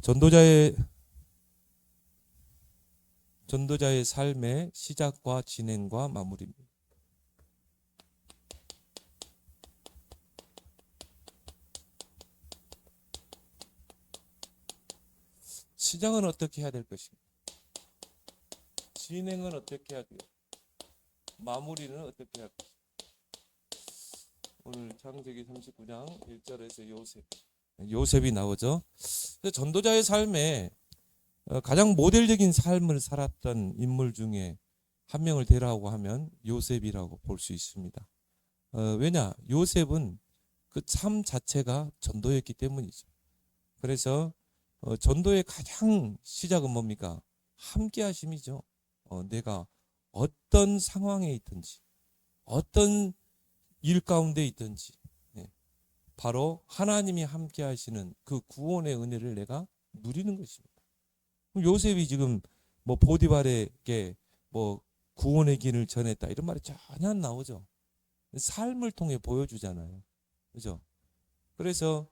전도자의 삶의 시작과 진행과 마무리입니다. 시작은 어떻게 해야 될 것인가? 진행은 어떻게 해야 돼요? 마무리는 어떻게 해야 될까? 오늘 창세기 39장 1절에서 요셉이 나오죠. 전도자의 삶에 가장 모델적인 삶을 살았던 인물 중에 한 명을 대라고 하면 요셉이라고 볼 수 있습니다. 왜냐? 요셉은 그 삶 자체가 전도였기 때문이죠. 그래서 전도의 가장 시작은 뭡니까? 함께 하심이죠. 내가 어떤 상황에 있든지 어떤 일 가운데 있든지 바로 하나님이 함께 하시는 그 구원의 은혜를 내가 누리는 것입니다. 요셉이 지금 뭐 보디발에게 뭐 구원의 길을 전했다 이런 말이 전혀 안 나오죠. 삶을 통해 보여주잖아요. 그죠? 그래서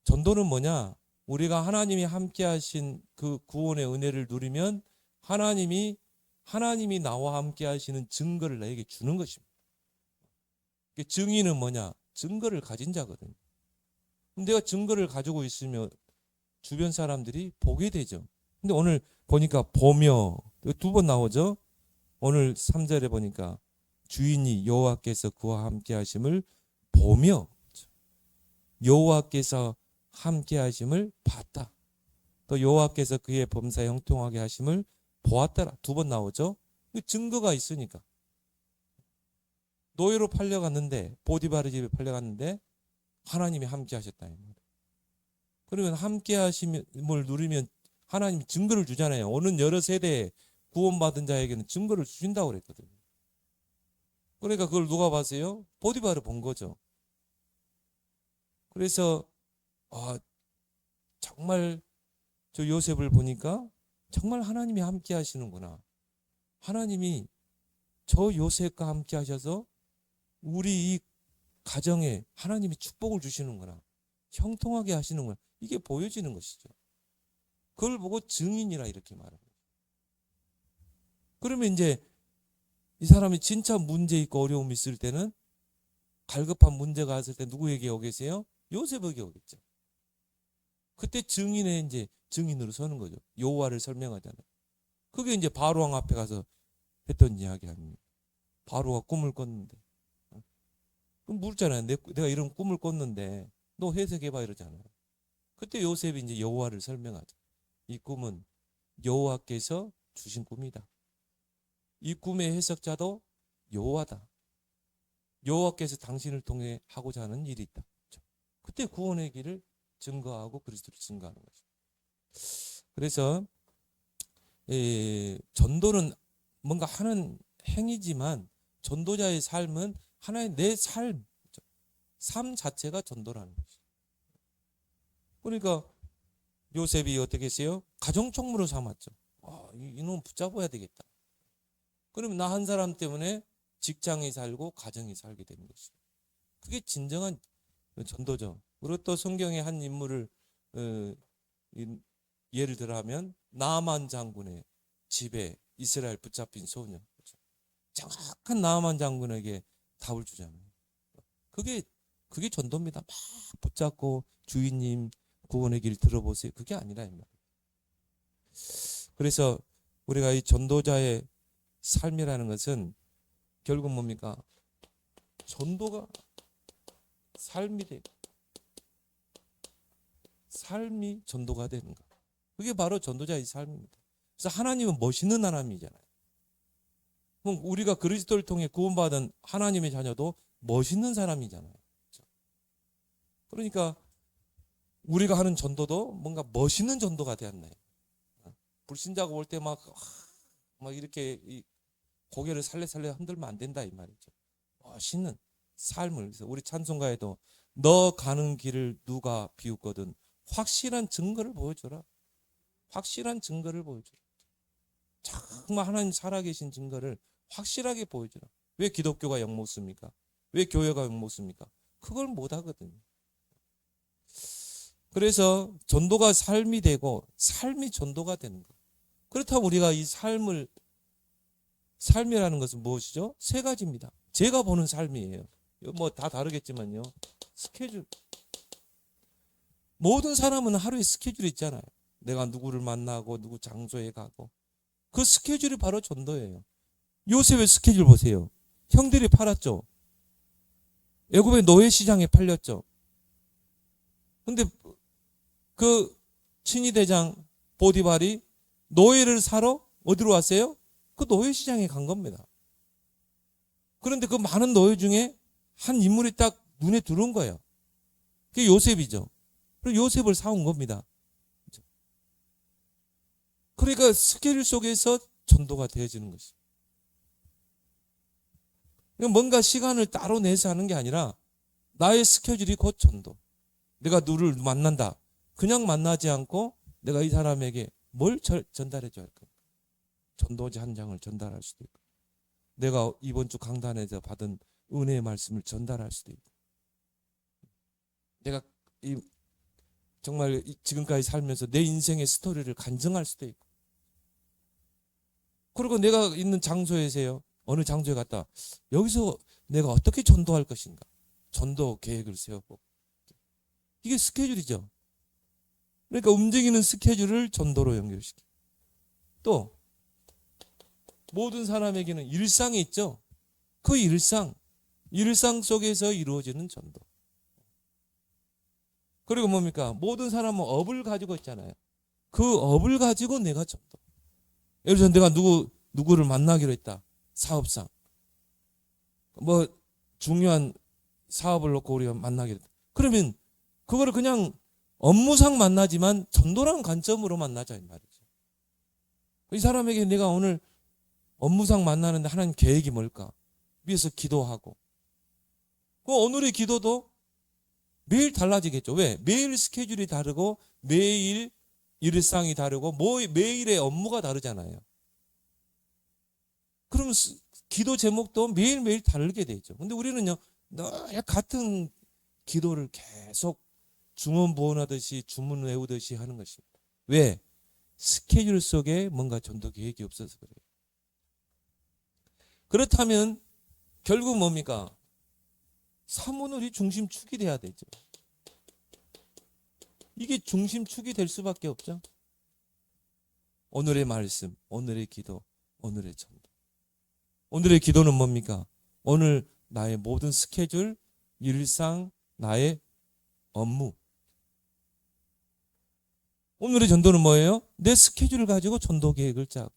전도는 뭐냐? 우리가 하나님이 함께 하신 그 구원의 은혜를 누리면 하나님이 나와 함께 하시는 증거를 나에게 주는 것입니다. 증인은 뭐냐? 증거를 가진 자거든요. 내가 증거를 가지고 있으면 주변 사람들이 보게 되죠. 근데 오늘 보니까 보며 두 번 나오죠. 오늘 3절에 보니까 주인이 여호와께서 그와 함께 하심을 보며 여호와께서 함께 하심을 봤다. 또 여호와께서 그의 범사에 형통하게 하심을 보았더라. 두 번 나오죠. 증거가 있으니까. 노예로 팔려갔는데 보디바르 집에 팔려갔는데 하나님이 함께 하셨다. 그러면 함께 하심을 누리면 하나님이 증거를 주잖아요. 오는 여러 세대에 구원받은 자에게는 증거를 주신다고 그랬거든요. 그러니까 그걸 누가 봤어요? 보디바르 본 거죠. 그래서 정말 저 요셉을 보니까 정말 하나님이 함께 하시는구나. 하나님이 저 요셉과 함께 하셔서 우리 이 가정에 하나님이 축복을 주시는구나. 형통하게 하시는구나. 이게 보여지는 것이죠. 그걸 보고 증인이라 이렇게 말합니다. 그러면 이제 이 사람이 진짜 문제 있고 어려움이 있을 때는 갈급한 문제가 왔을 때 누구에게 오겠어요? 요셉에게 오겠죠. 그때 증인의 이제 증인으로 서는 거죠. 여호와를 설명하잖아요. 그게 이제 바로왕 앞에 가서 했던 이야기 아닙니까? 바로가 꿈을 꿨는데 그럼 묻잖아요. 내가 이런 꿈을 꿨는데 너 해석해봐 이러잖아요. 그때 요셉이 이제 여호와를 설명하죠. 이 꿈은 여호와께서 주신 꿈이다. 이 꿈의 해석자도 여호와다. 여호와께서 당신을 통해 하고자 하는 일이 있다. 그때 구원의 길을 증거하고 그리스도를 증거하는 거죠. 그래서 전도는 뭔가 하는 행위지만 전도자의 삶은 하나의 내 삶 자체가 전도라는 거죠. 그러니까 요셉이 어떻게 했어요? 가정총무로 삼았죠. 이놈 붙잡아야 되겠다. 그러면 나 한 사람 때문에 직장이 살고 가정이 살게 되는 것이죠. 그게 진정한 전도죠. 그리고 또 성경의 한 인물을 예를 들어 하면 나아만 장군의 집에 이스라엘 붙잡힌 소녀. 정확한 나아만 장군에게 답을 주잖아요. 그게 전도입니다. 막 붙잡고 주인님 구원의 길 들어보세요. 그게 아니라 이 말이에요. 그래서 우리가 이 전도자의 삶이라는 것은 결국 뭡니까? 전도가 삶이 되고 삶이 전도가 되는 것. 그게 바로 전도자의 삶입니다. 그래서 하나님은 멋있는 하나님이잖아요. 그럼 우리가 그리스도를 통해 구원받은 하나님의 자녀도 멋있는 사람이잖아요. 그러니까 우리가 하는 전도도 뭔가 멋있는 전도가 되었나요? 불신자가 올 때 막 이렇게 고개를 살래살래 흔들면 안 된다 이 말이죠. 멋있는 삶을. 그래서 우리 찬송가에도 너 가는 길을 누가 비웃거든 확실한 증거를 보여줘라. 확실한 증거를 보여줘라. 정말 하나님 살아계신 증거를 확실하게 보여줘라. 왜 기독교가 욕먹습니까? 왜 교회가 욕먹습니까? 그걸 못하거든요. 그래서 전도가 삶이 되고 삶이 전도가 되는 거예요. 그렇다면 우리가 이 삶이라는 것은 무엇이죠? 세 가지입니다. 제가 보는 삶이에요. 뭐 다 다르겠지만요. 스케줄. 모든 사람은 하루에 스케줄이 있잖아요. 내가 누구를 만나고 누구 장소에 가고 그 스케줄이 바로 전도예요. 요셉의 스케줄 보세요. 형들이 팔았죠. 애굽의 노예 시장에 팔렸죠. 근데 그 친위대장 보디발이 노예를 사러 어디로 왔어요? 그 노예 시장에 간 겁니다. 그런데 그 많은 노예 중에 한 인물이 딱 눈에 들어온 거예요. 그게 요셉이죠. 그리고 요셉을 사온 겁니다. 그러니까 스케줄 속에서 전도가 되어지는 것이죠. 뭔가 시간을 따로 내서 하는 게 아니라 나의 스케줄이 곧 전도. 내가 누구를 만난다. 그냥 만나지 않고 내가 이 사람에게 뭘 전달해 줘야 할까? 전도지 한 장을 전달할 수도 있고, 내가 이번 주 강단에서 받은 은혜의 말씀을 전달할 수도 있고, 내가 정말 지금까지 살면서 내 인생의 스토리를 간증할 수도 있고, 그리고 내가 있는 장소에서요, 어느 장소에 갔다 여기서 내가 어떻게 전도할 것인가, 전도 계획을 세우고, 이게 스케줄이죠. 그러니까 움직이는 스케줄을 전도로 연결시켜. 또 모든 사람에게는 일상이 있죠. 그 일상 속에서 이루어지는 전도. 그리고 뭡니까? 모든 사람은 업을 가지고 있잖아요. 그 업을 가지고 내가 전도. 예를 들어서 내가 누구를 만나기로 했다. 사업상. 뭐 중요한 사업을 놓고 우리가 만나기로 했다. 그러면 그거를 그냥 업무상 만나지만 전도라는 관점으로 만나자 이 말이죠. 이 사람에게 내가 오늘 업무상 만나는데 하나님 계획이 뭘까? 위에서 기도하고. 그 오늘의 기도도 매일 달라지겠죠. 왜? 매일 스케줄이 다르고 매일 일상이 다르고 매일의 업무가 다르잖아요. 그러면 기도 제목도 매일매일 다르게 되죠. 근데 우리는요, 늘 같은 기도를 계속 중언부언하듯이 주문 외우듯이 하는 것입니다. 왜? 스케줄 속에 뭔가 전도 계획이 없어서 그래요. 그렇다면 결국 뭡니까? 사모늘이 중심축이 돼야 되죠. 이게 중심축이 될 수밖에 없죠. 오늘의 말씀, 오늘의 기도, 오늘의 전도. 오늘의 기도는 뭡니까? 오늘 나의 모든 스케줄, 일상, 나의 업무. 오늘의 전도는 뭐예요? 내 스케줄을 가지고 전도 계획을 짜고,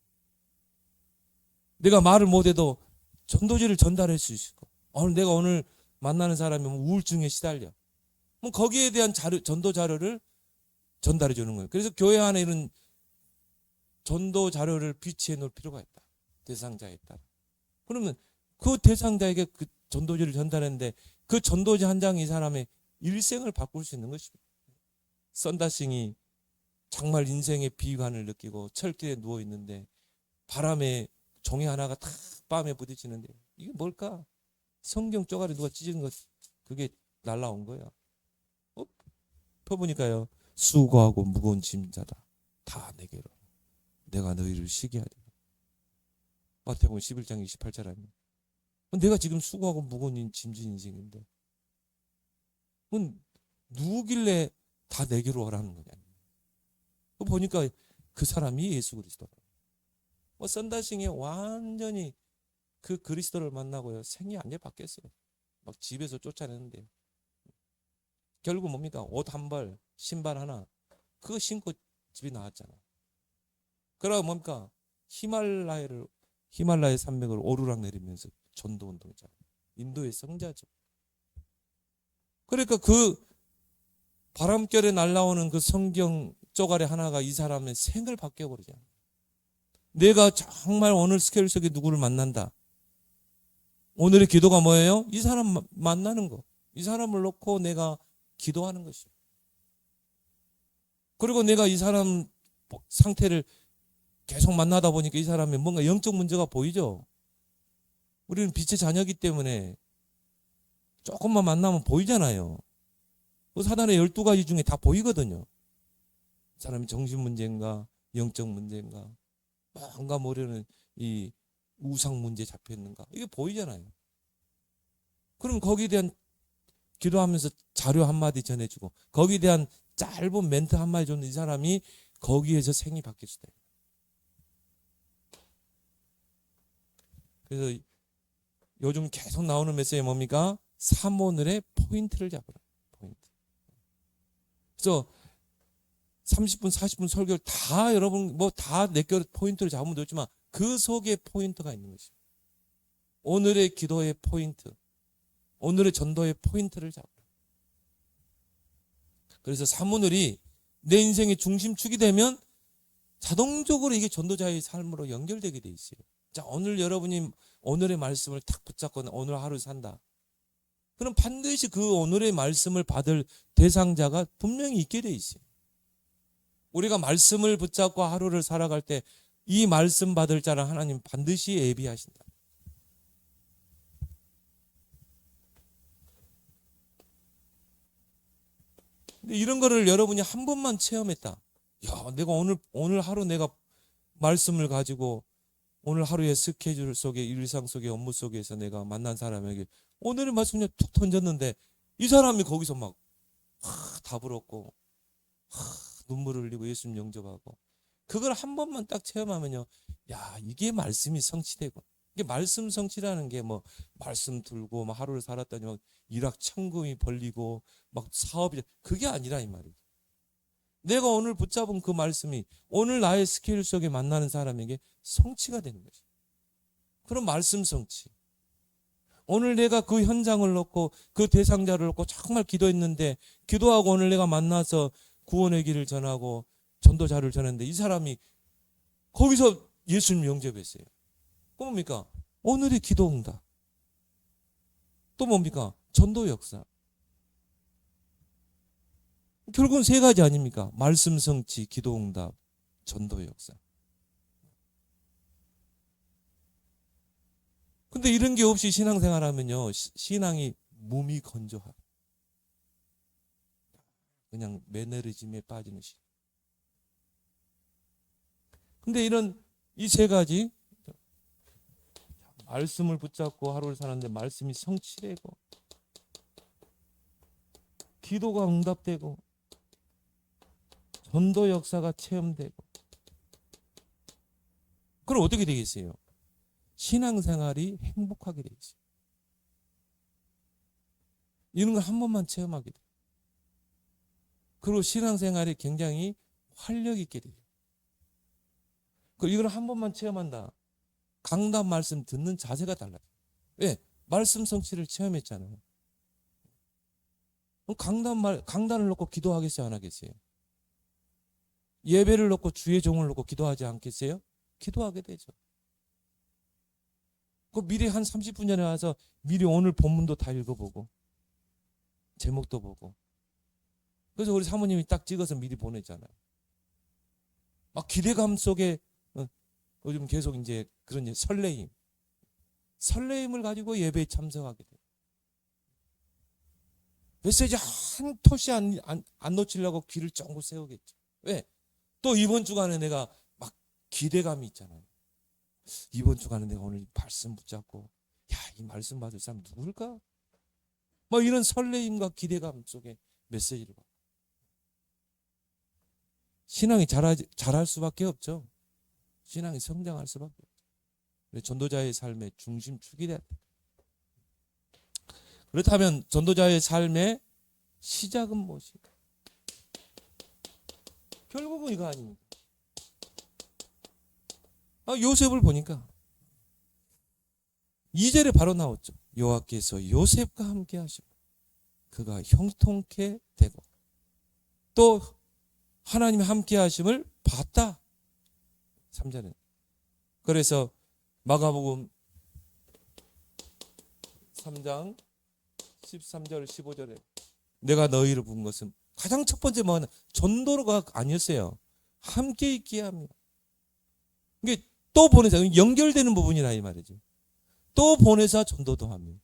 내가 말을 못해도 전도지를 전달할 수 있고, 내가 오늘 만나는 사람이 우울증에 시달려. 그럼 거기에 대한 전도 자료를 전달해 주는 거예요. 그래서 교회 안에 이런 전도 자료를 비치해 놓을 필요가 있다. 대상자에 따라. 그러면 그 대상자에게 그 전도지를 전달했는데 그 전도지 한 장이 이 사람의 일생을 바꿀 수 있는 것입니다. 썬다싱이 정말 인생의 비관을 느끼고 철길에 누워 있는데 바람에 종이 하나가 탁 뺨에 부딪히는데 이게 뭘까? 성경 쪼가리 누가 찢은 것, 그게 날라온 거야. 펴보니까요, 수고하고 무거운 짐자다 다 내게로, 내가 너희를 쉬게 하리라. 마태복음 11장 28절 아니에요? 내가 지금 수고하고 무거운 짐진 인생인데 누구길래 다 내게로 오라는 거냐. 보니까 그 사람이 예수 그리스도다. 썬다싱이 완전히 그 그리스도를 만나고요, 생이 완전히 바뀌었어요. 막 집에서 쫓아내는데 결국 뭡니까? 옷 한 벌, 신발 하나, 그거 신고 집에 나왔잖아. 그러고 뭡니까? 히말라야 산맥을 오르락 내리면서 전도 운동이잖아. 인도의 성자죠. 그러니까 그 바람결에 날라오는 그 성경 쪼가리 하나가 이 사람의 생을 바뀌어버리잖아. 내가 정말 오늘 스케줄 속에 누구를 만난다. 오늘의 기도가 뭐예요? 이 사람 만나는 거. 이 사람을 놓고 내가 기도하는 것이요. 그리고 내가 이 사람 상태를 계속 만나다 보니까 이 사람이 뭔가 영적 문제가 보이죠. 우리는 빛의 자녀이기 때문에 조금만 만나면 보이잖아요. 그 사단의 12가지 중에 다 보이거든요. 사람이 정신 문제인가, 영적 문제인가, 뭔가 모르는 이 우상 문제 잡혀 있는가, 이게 보이잖아요. 그럼 거기에 대한 기도하면서 자료 한마디 전해주고, 거기에 대한 짧은 멘트 한마디 줬는 이 사람이 거기에서 생이 바뀔 수도 있어요. 그래서 요즘 계속 나오는 메시지가 뭡니까? 사모늘의 포인트를 잡으라. 포인트. 그래서 30분, 40분 설교를 다 여러분 다 내껴 포인트를 잡으면 되지만 그 속에 포인트가 있는 것이죠. 오늘의 기도의 포인트, 오늘의 전도의 포인트를 잡으라. 그래서 사모늘이 내 인생의 중심축이 되면 자동적으로 이게 전도자의 삶으로 연결되게 돼 있어요. 자, 오늘 여러분이 오늘의 말씀을 탁 붙잡고 오늘 하루 산다. 그럼 반드시 그 오늘의 말씀을 받을 대상자가 분명히 있게 돼 있어요. 우리가 말씀을 붙잡고 하루를 살아갈 때 이 말씀 받을 자를 하나님 반드시 예비하신다. 근데 이런 거를 여러분이 한 번만 체험했다. 야, 내가 오늘 하루 내가 말씀을 가지고 오늘 하루의 스케줄 속에, 일상 속에, 업무 속에서 내가 만난 사람에게 오늘의 말씀 그냥 툭 던졌는데 이 사람이 거기서 막 답을 얻고 눈물을 흘리고 예수님 영접하고, 그걸 한 번만 딱 체험하면요, 야, 이게 말씀이 성취되고, 이게 말씀 성취라는 게 뭐 말씀 들고 막 하루를 살았더니 막 일확천금이 벌리고 막 사업이, 그게 아니라 이 말이죠. 내가 오늘 붙잡은 그 말씀이 오늘 나의 스케일 속에 만나는 사람에게 성취가 되는 거죠. 그런 말씀 성취. 오늘 내가 그 현장을 놓고 그 대상자를 놓고 정말 기도했는데, 기도하고 오늘 내가 만나서 구원의 길을 전하고 전도자를 전했는데 이 사람이 거기서 예수님 영접했어요. 그 뭡니까? 오늘의 기도 응답. 또 뭡니까? 전도 역사. 결국은 세 가지 아닙니까? 말씀 성취, 기도 응답, 전도 역사. 근데 이런 게 없이 신앙생활하면요, 신앙이 무미건조하. 그냥 매너리즘에 빠지는 신. 근데 이런 이 세 가지, 말씀을 붙잡고 하루를 사는데 말씀이 성취되고, 기도가 응답되고, 전도 역사가 체험되고, 그럼 어떻게 되겠어요? 신앙생활이 행복하게 되어 있어요. 이런 걸 한 번만 체험하게 돼요. 그리고 신앙생활이 굉장히 활력 있게 돼요. 그리고 이걸 한 번만 체험한다. 강단 말씀 듣는 자세가 달라요. 왜? 말씀 성취를 체험했잖아요. 그럼 강단을 놓고 기도하겠어요, 안 하겠어요? 예배를 놓고 주의 종을 놓고 기도하지 않겠어요? 기도하게 되죠. 그 미리 한 30분 전에 와서 미리 오늘 본문도 다 읽어보고 제목도 보고, 그래서 우리 사모님이 딱 찍어서 미리 보내잖아요. 기대감 속에 요즘 계속 이제 그런 설레임을 가지고 예배에 참석하게 돼요. 메시지 한 토시 안 놓치려고 귀를 쫑긋 세우겠죠. 왜? 또 이번 주간에 내가 막 기대감이 있잖아요. 이번 주간에 내가 오늘 말씀 붙잡고, 야, 이 말씀 받을 사람 누굴까? 이런 설레임과 기대감 속에 메시지를 받고. 신앙이 자랄 수밖에 없죠. 신앙이 성장할 수밖에 없죠. 전도자의 삶의 중심축이 돼야 돼요. 그렇다면 전도자의 삶의 시작은 무엇일까? 결국은 이거 아닙니까? 요셉을 보니까 2절에 바로 나왔죠. 여호와께서 요셉과 함께 하시고 그가 형통케 되고 또 하나님의 함께 하심을 봤다. 3절에. 그래서 마가복음 3장 13절 15절에 내가 너희를 부른 것은 가장 첫 번째 뭐냐, 전도로가 아니었어요. 함께 있게 합니다. 이게 또 보내서 연결되는 부분이라 이 말이죠. 또 보내서 전도도 합니다.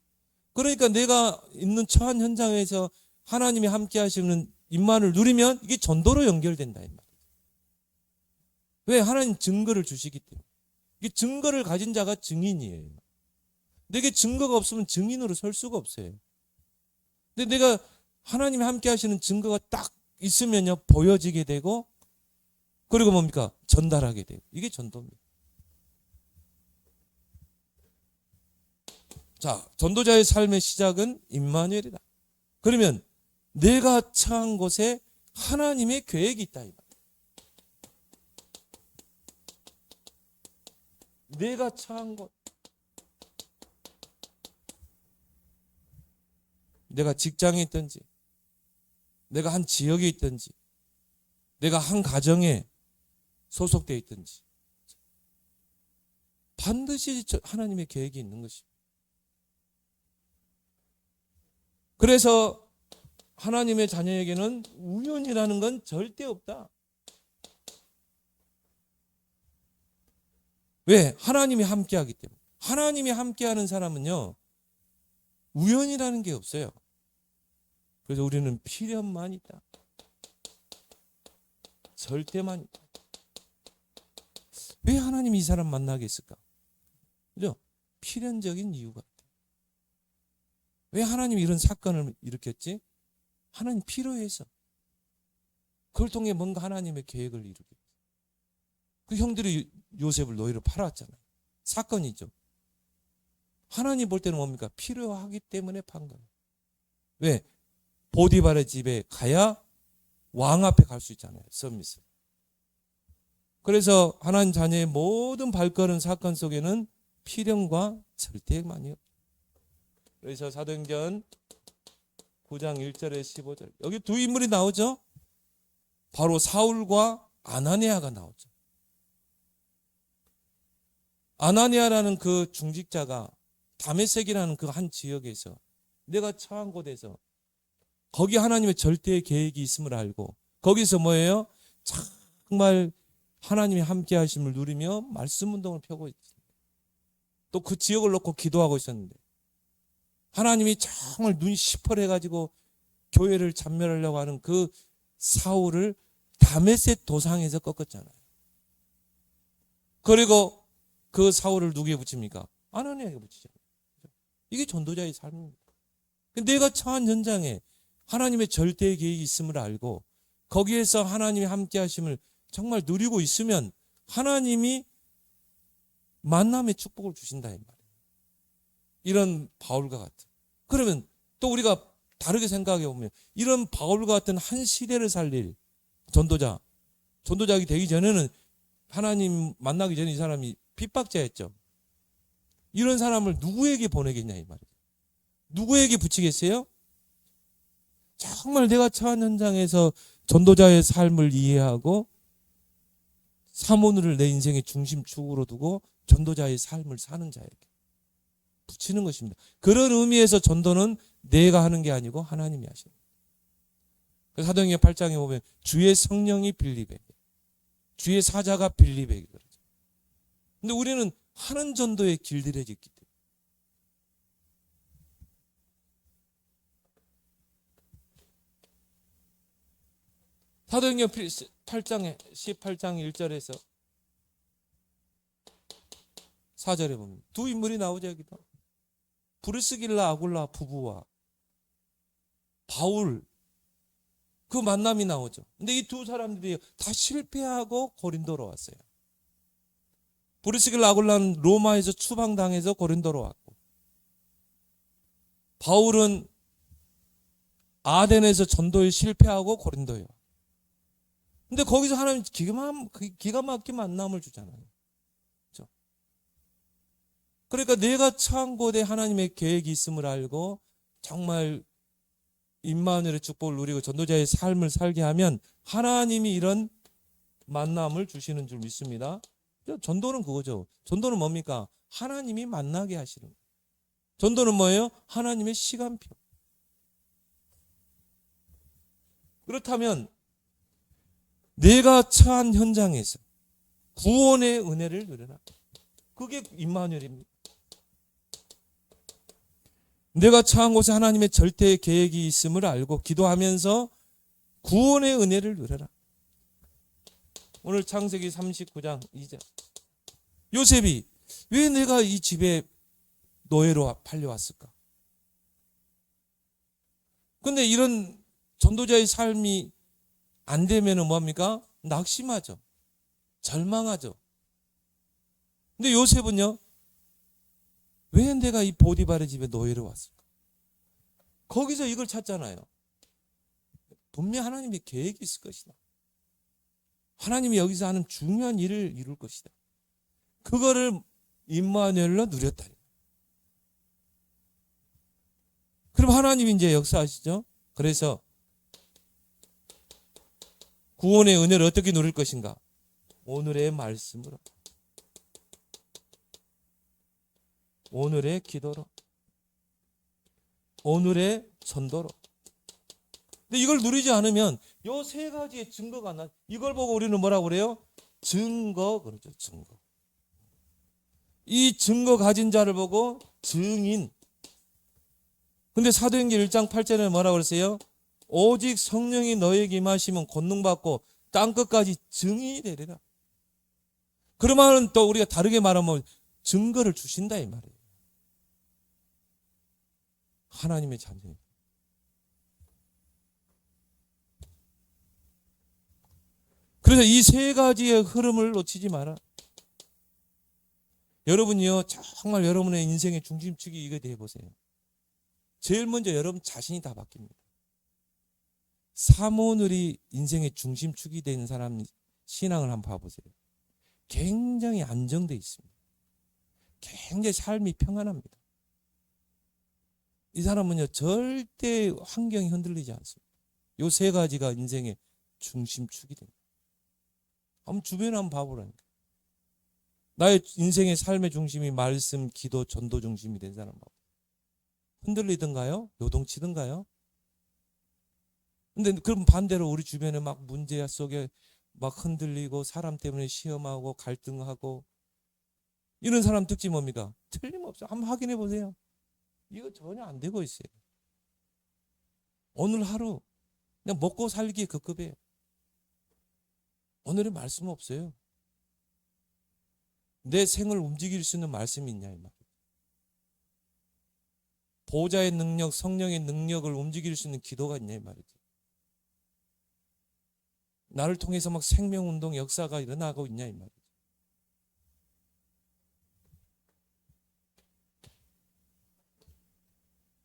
그러니까 내가 있는 처한 현장에서 하나님이 함께 하시는 임만을 누리면 이게 전도로 연결된다 이 말이에요. 왜? 하나님 증거를 주시기 때문에. 이 증거를 가진 자가 증인이에요. 내게 증거가 없으면 증인으로 설 수가 없어요. 근데 내가 하나님이 함께 하시는 증거가 딱 있으면요, 보여지게 되고, 그리고 뭡니까? 전달하게 되고. 이게 전도입니다. 자, 전도자의 삶의 시작은 임마누엘이다. 그러면 내가 처한 곳에 하나님의 계획이 있다. 내가 처한 곳. 내가 직장에 있든지, 내가 한 지역에 있든지, 내가 한 가정에 소속되어 있든지, 반드시 하나님의 계획이 있는 것입니다. 그래서 하나님의 자녀에게는 우연이라는 건 절대 없다. 왜? 하나님이 함께하기 때문에. 하나님이 함께하는 사람은요, 우연이라는 게 없어요. 그래서 우리는 필연만 있다. 절대만 있다. 왜 하나님이 이 사람 만나게 했을까? 그죠? 필연적인 이유가 있다. 왜 하나님이 이런 사건을 일으켰지? 하나님 필요해서. 그걸 통해 뭔가 하나님의 계획을 이루게. 그 형들이 요셉을 노예로 팔아왔잖아요. 사건이죠. 하나님 볼 때는 뭡니까? 필요하기 때문에 판 거예요. 왜? 보디발의 집에 가야 왕 앞에 갈 수 있잖아요. 서밋을. 그래서 하나님 자녀의 모든 발걸음 사건 속에는 필연과 절대만이 없어요. 그래서 사도행전 9장 1절에 15절. 여기 두 인물이 나오죠. 바로 사울과 아나니아가 나오죠. 아나니아라는 그 중직자가 다메섹이라는 그 한 지역에서 내가 처한 곳에서 거기 하나님의 절대의 계획이 있음을 알고 거기서 뭐예요? 정말 하나님이 함께 하심을 누리며 말씀 운동을 펴고 있습니다. 또 그 지역을 놓고 기도하고 있었는데 하나님이 정말 눈이 시퍼래가지고 교회를 잔멸하려고 하는 그 사울을 다메섹 도상에서 꺾었잖아요. 그리고 그 사울을 누구에 붙입니까? 아나니아에게 붙이잖아요. 이게 전도자의 삶입니다. 내가 처한 현장에 하나님의 절대의 계획이 있음을 알고 거기에서 하나님이 함께 하심을 정말 누리고 있으면 하나님이 만남의 축복을 주신다 이 말이에요. 이런 바울과 같은. 그러면 또 우리가 다르게 생각해 보면 이런 바울과 같은 한 시대를 살릴 전도자가 되기 전에는 하나님 만나기 전에 이 사람이 핍박자였죠. 이런 사람을 누구에게 보내겠냐 이 말이에요. 누구에게 붙이겠어요? 정말 내가 처한 현장에서 전도자의 삶을 이해하고 사모를 내 인생의 중심축으로 두고 전도자의 삶을 사는 자에게 붙이는 것입니다. 그런 의미에서 전도는 내가 하는 게 아니고 하나님이 하시는 거예요. 사도행전 8장에 보면 주의 성령이 빌립에게, 주의 사자가 빌립에게 그러죠. 근데 우리는 하는 전도에 길들여졌기 때문에. 사도행전 8장 18장 1절에서 4절에 보면 두 인물이 나오죠. 여기도 브리스길라 아굴라 부부와 바울 그 만남이 나오죠. 근데 이 두 사람들이 다 실패하고 고린도로 왔어요. 브리스길라 아굴라는 로마에서 추방당해서 고린도로 왔고 바울은 아덴에서 전도에 실패하고 고린도에 왔고 근데 거기서 하나님 기가 막힌 만남을 주잖아요. 그렇죠? 그러니까 내가 처한 곳에 하나님의 계획이 있음을 알고 정말 임마누엘의 축복을 누리고 전도자의 삶을 살게 하면 하나님이 이런 만남을 주시는 줄 믿습니다. 전도는 그거죠. 전도는 뭡니까? 하나님이 만나게 하시는 거예요. 전도는 뭐예요? 하나님의 시간표. 그렇다면 내가 처한 현장에서 구원의 은혜를 누려라. 그게 임마누엘입니다. 내가 처한 곳에 하나님의 절대 계획이 있음을 알고 기도하면서 구원의 은혜를 누려라. 오늘 창세기 39장 2절. 요셉이 왜 내가 이 집에 노예로 팔려왔을까? 근데 이런 전도자의 삶이 안 되면은 뭡니까? 낙심하죠. 절망하죠. 근데 요셉은요, 왜 내가 이 보디발의 집에 노예로 왔을까? 거기서 이걸 찾잖아요. 분명 하나님의 계획이 있을 것이다. 하나님이 여기서 하는 중요한 일을 이룰 것이다. 그거를 임마누엘로 누렸다. 그럼 하나님이 이제 역사하시죠. 그래서 구원의 은혜를 어떻게 누릴 것인가? 오늘의 말씀으로, 오늘의 기도로, 오늘의 전도로. 근데 이걸 누리지 않으면 요 세 가지의 증거가 나. 이걸 보고 우리는 뭐라고 그래요? 증거 그러죠. 증거. 이 증거 가진 자를 보고 증인. 근데 사도행전 1장 8절에 뭐라고 그랬어요? 오직 성령이 너에게 임하시면 권능받고 땅끝까지 증인이 되리라. 그러면 또 우리가 다르게 말하면 증거를 주신다 이 말이에요. 하나님의 자녀. 그래서 이 세 가지의 흐름을 놓치지 마라. 여러분이요, 정말 여러분의 인생의 중심축이 이거 돼보세요. 제일 먼저 여러분 자신이 다 바뀝니다. 사모늘이 인생의 중심축이 된 사람 신앙을 한번 봐보세요. 굉장히 안정되어 있습니다. 굉장히 삶이 평안합니다. 이 사람은요, 절대 환경이 흔들리지 않습니다. 요 세 가지가 인생의 중심축이 됩니다. 한번 주변에 한번 봐보라니까. 나의 인생의 삶의 중심이 말씀, 기도, 전도 중심이 된 사람 봐. 흔들리던가요? 요동치던가요? 근데 그럼 반대로 우리 주변에 막 문제 속에 막 흔들리고 사람 때문에 시험하고 갈등하고 이런 사람 특징이 뭡니까? 틀림없어요. 한번 확인해 보세요. 이거 전혀 안 되고 있어요. 오늘 하루 그냥 먹고 살기 급급해요. 오늘의 말씀 없어요. 내 생을 움직일 수 있는 말씀이 있냐 이 말이에요. 보좌의 능력, 성령의 능력을 움직일 수 있는 기도가 있냐 이 말이죠. 나를 통해서 막 생명운동 역사가 일어나고 있냐 이 말이죠.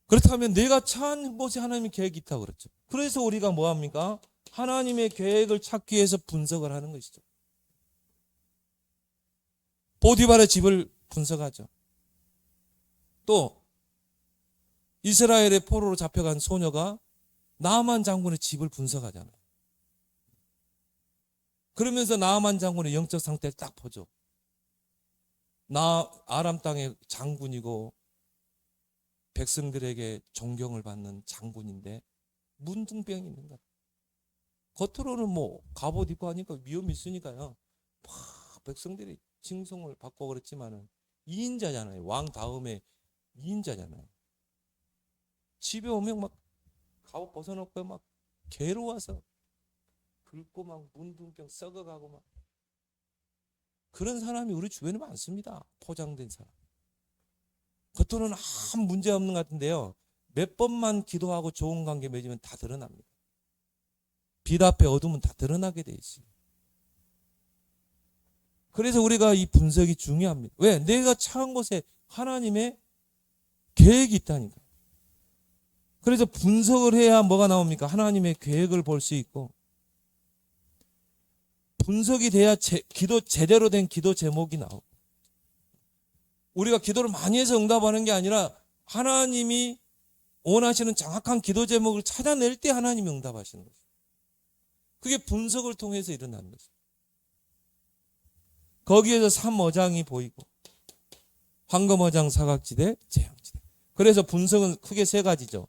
그렇다면 내가 처한 곳에 하나님의 계획이 있다고 그랬죠. 그래서 우리가 뭐합니까? 하나님의 계획을 찾기 위해서 분석을 하는 것이죠. 보디발의 집을 분석하죠. 또 이스라엘의 포로로 잡혀간 소녀가 나아만 장군의 집을 분석하잖아요. 그러면서 나아만 장군의 영적 상태를 딱 보죠. 나 아람 땅의 장군이고 백성들에게 존경을 받는 장군인데 문둥병이 있는 거야. 겉으로는 뭐 갑옷 입고 하니까 위험이 있으니까요. 막 백성들이 칭송을 받고 그랬지만은 2인자잖아요. 왕 다음에 2인자잖아요. 집에 오면 막 갑옷 벗어놓고 막 괴로워서 긁고 막 문둥병 썩어가고 막 그런 사람이 우리 주변에 많습니다. 포장된 사람. 겉으로는 아무 문제 없는 것 같은데요. 몇 번만 기도하고 좋은 관계 맺으면 다 드러납니다. 빛 앞에 어둠은 다 드러나게 돼 있어요. 그래서 우리가 이 분석이 중요합니다. 왜? 내가 처한 곳에 하나님의 계획이 있다니까. 그래서 분석을 해야 뭐가 나옵니까? 하나님의 계획을 볼 수 있고 분석이 돼야 기도 제대로 된 기도 제목이 나오고 우리가 기도를 많이 해서 응답하는 게 아니라 하나님이 원하시는 정확한 기도 제목을 찾아낼 때 하나님이 응답하시는 거죠. 그게 분석을 통해서 일어나는 거죠. 거기에서 3어장이 보이고 황금어장, 사각지대, 재앙지대. 그래서 분석은 크게 세 가지죠.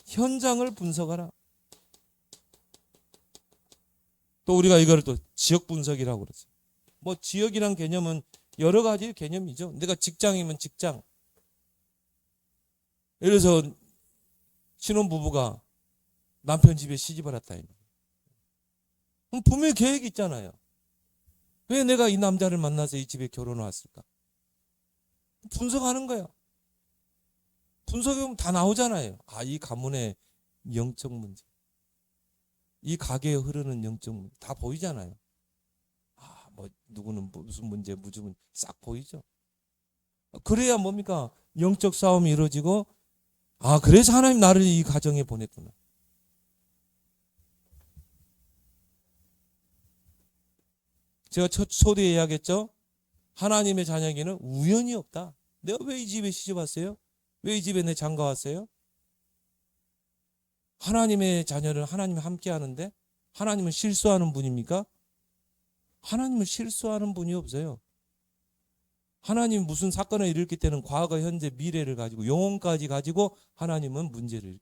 현장을 분석하라. 또 우리가 이걸 또 지역 분석이라고 그러죠. 뭐 지역이란 개념은 여러 가지 개념이죠. 내가 직장이면 직장. 예를 들어서 신혼부부가 남편 집에 시집을 왔다. 그럼 분명히 계획이 있잖아요. 왜 내가 이 남자를 만나서 이 집에 결혼을 왔을까? 분석하는 거야. 분석해보면 다 나오잖아요. 아, 이 가문의 영적 문제, 이 가게에 흐르는 영적 문제 다 보이잖아요. 아, 뭐 누구는 무슨 문제, 무슨 문제 싹 보이죠. 그래야 뭡니까? 영적 싸움이 이루어지고, 아, 그래서 하나님 나를 이 가정에 보냈구나. 제가 첫 소리에 이야기했죠. 하나님의 자녀에게는 우연이 없다. 내가 왜 이 집에 시집 왔어요? 왜 이 집에 내 장가 왔어요? 하나님의 자녀를 하나님이 함께 하는데 하나님은 실수하는 분입니까? 하나님은 실수하는 분이 없어요. 하나님 무슨 사건을 일으킬 때는 과거, 현재, 미래를 가지고 영혼까지 가지고 하나님은 문제를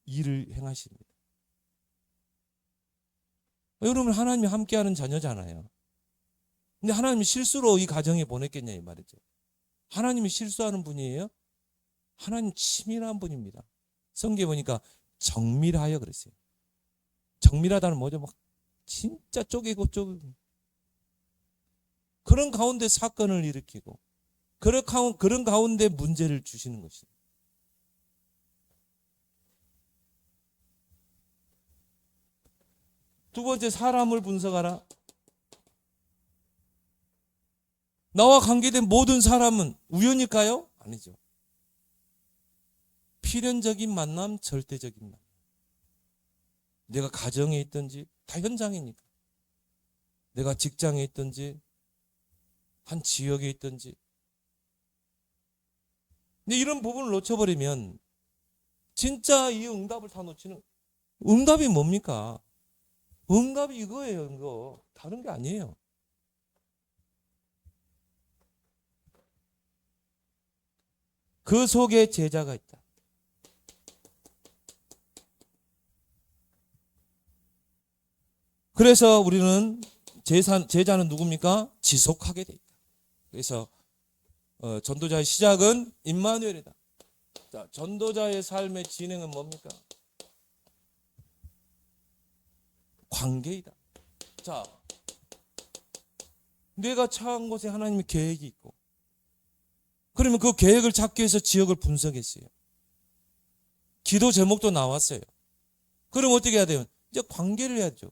일을 행하십니다. 여러분, 하나님이 함께하는 자녀잖아요. 근데 하나님이 실수로 이 가정에 보냈겠냐 이 말이죠. 하나님이 실수하는 분이에요? 하나님 치밀한 분입니다. 성경에 보니까 정밀하여 그랬어요. 정밀하다는 뭐죠? 막 진짜 쪼개고 그런 가운데 사건을 일으키고 그런 가운데 문제를 주시는 것입니다. 두 번째, 사람을 분석하라. 나와 관계된 모든 사람은 우연일까요? 아니죠. 필연적인 만남, 절대적인 만남. 내가 가정에 있든지 다 현장이니까. 내가 직장에 있든지 한 지역에 있든지. 근데 이런 부분을 놓쳐버리면 진짜 이 응답을 다 놓치는. 응답이 뭡니까? 응답이 이거예요. 이거 다른 게 아니에요. 그 속에 제자가 있다. 그래서 우리는 제자는 누굽니까? 지속하게 돼 있다. 그래서 전도자의 시작은 임마누엘이다. 자, 전도자의 삶의 진행은 뭡니까? 관계이다. 자, 내가 처한 곳에 하나님의 계획이 있고, 그러면 그 계획을 찾기 위해서 지역을 분석했어요. 기도 제목도 나왔어요. 그럼 어떻게 해야 돼요? 이제 관계를 해야죠.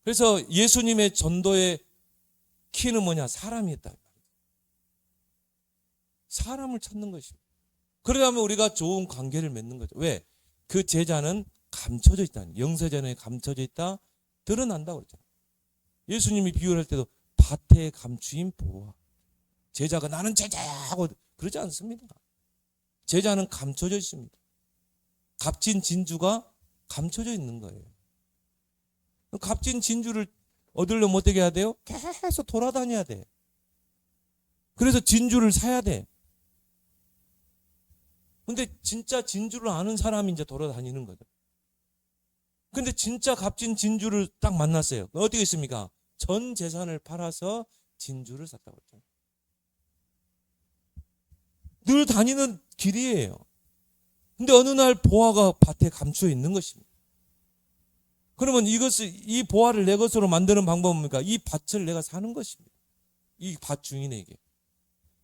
그래서 예수님의 전도의 키는 뭐냐? 사람이었다. 사람을 찾는 것입니다. 그러려면 우리가 좋은 관계를 맺는 거죠. 왜? 그 제자는 감춰져 있다. 영세전에 감춰져 있다. 드러난다고 그랬잖아요. 예수님이 비유를 할 때도 밭에 감추인 보화. 제자가 나는 제자야 하고 그러지 않습니다. 제자는 감춰져 있습니다. 값진 진주가 감춰져 있는 거예요. 값진 진주를 얻으려면 어떻게 해야 돼요? 계속 돌아다녀야 돼. 그래서 진주를 사야 돼. 근데 진짜 진주를 아는 사람이 이제 돌아다니는 거죠. 근데 진짜 값진 진주를 딱 만났어요. 어떻게 했습니까? 전 재산을 팔아서 진주를 샀다고 했잖아요. 늘 다니는 길이에요. 근데 어느 날 보화가 밭에 감추어 있는 것입니다. 그러면 이 보화를 내 것으로 만드는 방법은 뭡니까? 이 밭을 내가 사는 것입니다. 이 밭 주인에게.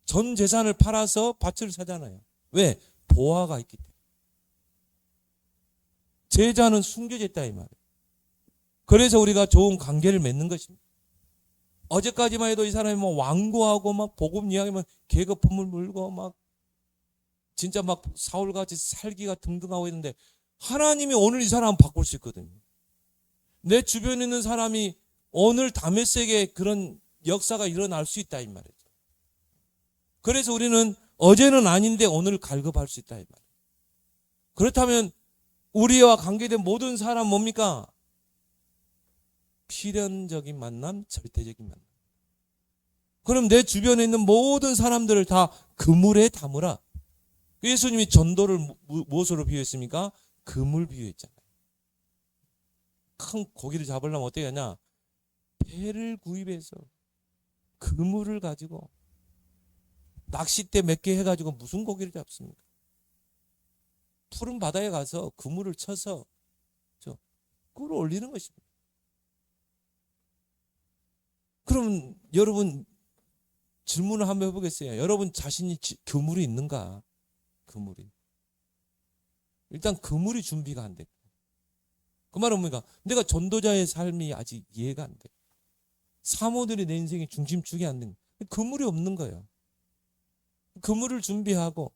전 재산을 팔아서 밭을 사잖아요. 왜? 보화가 있기 때문에. 제자는 숨겨져 있다 이 말이에요. 그래서 우리가 좋은 관계를 맺는 것입니다. 어제까지만 해도 이 사람이 뭐 완고하고 막 복음 이야기하면 계급품을 물고 막 진짜 막 사울같이 살기가 등등하고 있는데 하나님이 오늘 이 사람 바꿀 수 있거든요. 내 주변에 있는 사람이 오늘 다메섹에 그런 역사가 일어날 수 있다 이 말이죠. 그래서 우리는 어제는 아닌데 오늘 갈급할 수 있다 이 말이에요. 그렇다면 우리와 관계된 모든 사람 뭡니까? 필연적인 만남, 절대적인 만남. 그럼 내 주변에 있는 모든 사람들을 다 그물에 담으라. 예수님이 전도를 무엇으로 비유했습니까? 그물 비유했잖아요. 큰 고기를 잡으려면 어떻게 하냐? 배를 구입해서 그물을 가지고 낚싯대 몇 개 해가지고 무슨 고기를 잡습니까? 푸른 바다에 가서 그물을 쳐서 끌어올리는 것입니다. 그럼 여러분 질문을 한번 해보겠어요. 여러분 자신이 그물이 있는가? 그물이. 일단 그물이 준비가 안 돼. 그 말은 뭡니까? 내가 전도자의 삶이 아직 이해가 안 돼. 사모들이 내 인생의 중심축이 안 된. 그물이 없는 거예요. 그물을 준비하고.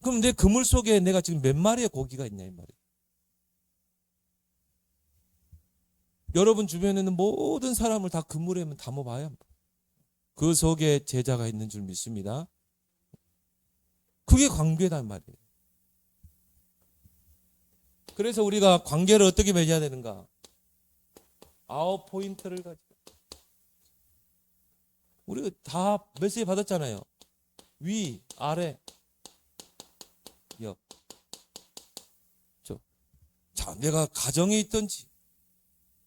그럼 내 그물 속에 내가 지금 몇 마리의 고기가 있냐 이 말이에요. 여러분 주변에는 모든 사람을 다 그물에 담아봐야 그 속에 제자가 있는 줄 믿습니다. 그게 관계단 말이에요. 그래서 우리가 관계를 어떻게 맺어야 되는가? 9포인트를 가지고. 우리가 다 메시지 받았잖아요. 위, 아래, 옆. 자, 내가 가정에 있든지,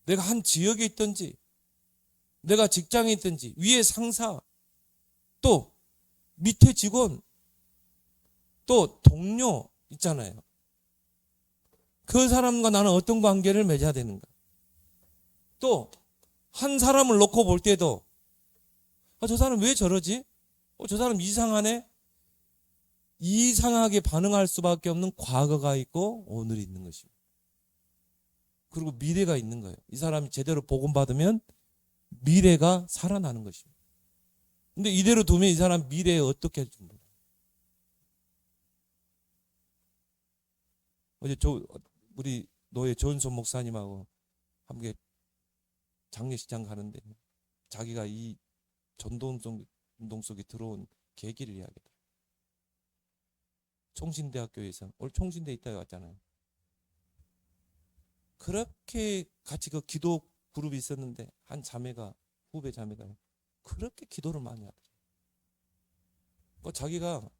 내가 한 지역에 있든지, 내가 직장에 있든지, 위에 상사, 또 밑에 직원, 또 동료 있잖아요. 그 사람과 나는 어떤 관계를 맺어야 되는가? 또 한 사람을 놓고 볼 때도 저 사람 왜 저러지? 저 사람 이상하네? 이상하게 반응할 수밖에 없는 과거가 있고 오늘이 있는 것입니다. 그리고 미래가 있는 거예요. 이 사람이 제대로 복음받으면 미래가 살아나는 것입니다. 근데 이대로 두면 이 사람 미래에 어떻게 할지 몰라요. 어제 우리 노예 조은son 목사님하고 함께 장례식장 가는데 자기가 이 전도운동 속에 들어온 계기를 이야기해요. 총신대학교에서 오늘 총신대 있다 왔잖아요. 그렇게 같이 그 기도 그룹이 있었는데 한 자매가 후배 자매가 그렇게 기도를 많이 하더라고요.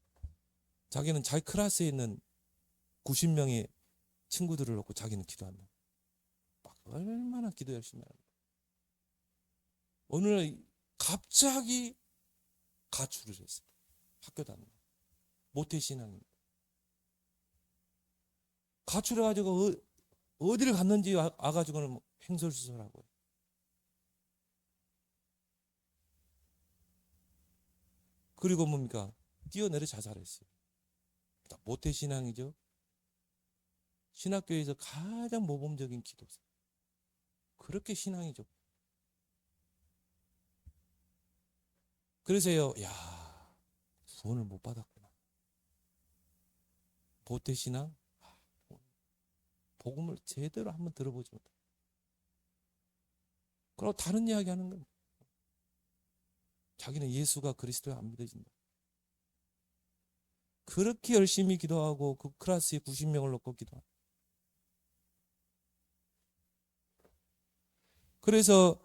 자기는 자기 클래스에 있는 90명의 친구들을 놓고 자기는 기도한다. 막 얼마나 기도 열심히 하는 거야. 오늘 갑자기 가출을 했어요. 학교 다니고 모태신앙입니다. 가출해가지고 어디를 갔는지 와가지고는 횡설수설하고요. 그리고 뭡니까? 뛰어내려 자살했어요. 모태신앙이죠. 신학교에서 가장 모범적인 기도사. 그렇게 신앙이죠. 그래서요, 구원을 못 받았구나. 모태신앙? 복음을 제대로 한번 들어보지 못해. 그리고 다른 이야기 하는 겁니다. 자기는 예수가 그리스도에 안 믿어진다. 그렇게 열심히 기도하고 그 클래스에 90명을 놓고 기도합니다. 그래서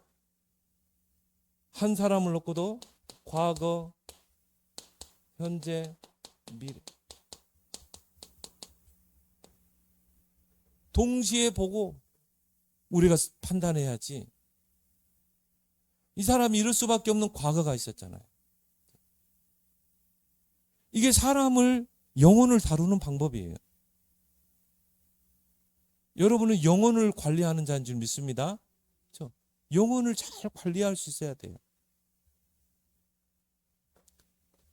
한 사람을 놓고도 과거, 현재, 미래 동시에 보고 우리가 판단해야지. 이 사람이 이럴 수밖에 없는 과거가 있었잖아요. 이게 사람을 영혼을 다루는 방법이에요. 여러분은 영혼을 관리하는 자인 줄 믿습니다. 그렇죠? 영혼을 잘 관리할 수 있어야 돼요.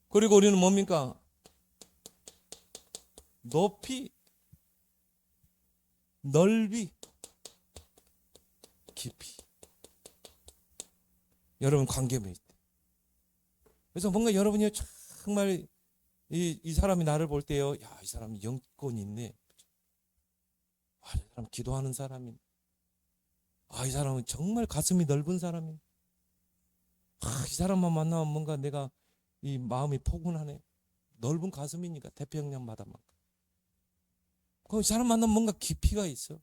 그리고 우리는 뭡니까? 높이, 넓이, 깊이. 여러분 관계면 있대. 그래서 뭔가 여러분이 정말 이 사람이 나를 볼 때요, 이 사람이 영권이 있네. 이 사람 기도하는 사람이네. 이 사람은 정말 가슴이 넓은 사람이네. 이 사람만 만나면 뭔가 내가 이 마음이 포근하네. 넓은 가슴이니까 태평양 바다만큼. 그 사람 만나면 뭔가 깊이가 있어.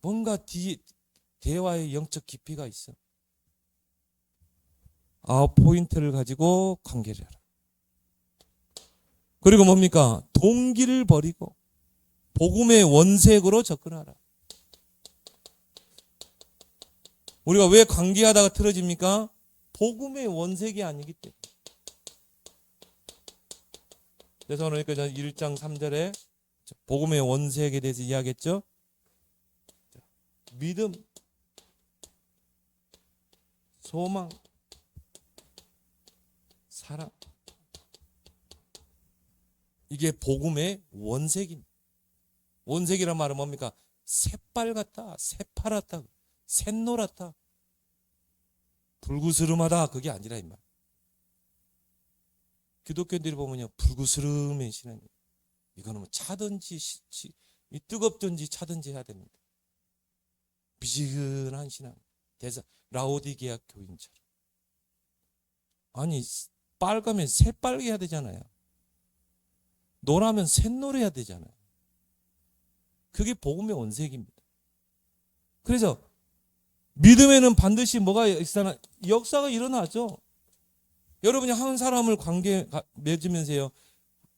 뭔가 대화의 영적 깊이가 있어. 9포인트를 가지고 관계를 하라. 그리고 뭡니까? 동기를 버리고 복음의 원색으로 접근하라. 우리가 왜 관계하다가 틀어집니까? 복음의 원색이 아니기 때문에. 그래서 1장 3절에 복음의 원색에 대해서 이야기했죠. 믿음, 소망, 사랑. 이게 복음의 원색입니다. 원색이란 말은 뭡니까? 새빨갛다, 새파랗다, 샛노랗다, 불구스름하다, 그게 아니라 이 말. 기독교인들이 보면요, 불구스름의 신앙이에요. 이거는 뭐 차든지 뜨겁든지 차든지 해야 됩니다. 미지근한 신앙. 라오디게아 교인처럼. 아니, 빨가면 새빨게 해야 되잖아요. 노라면 샛노래 해야 되잖아요. 그게 복음의 원색입니다. 그래서 믿음에는 반드시 뭐가 있으나 역사가 일어나죠. 여러분이 한 사람을 관계 맺으면서요,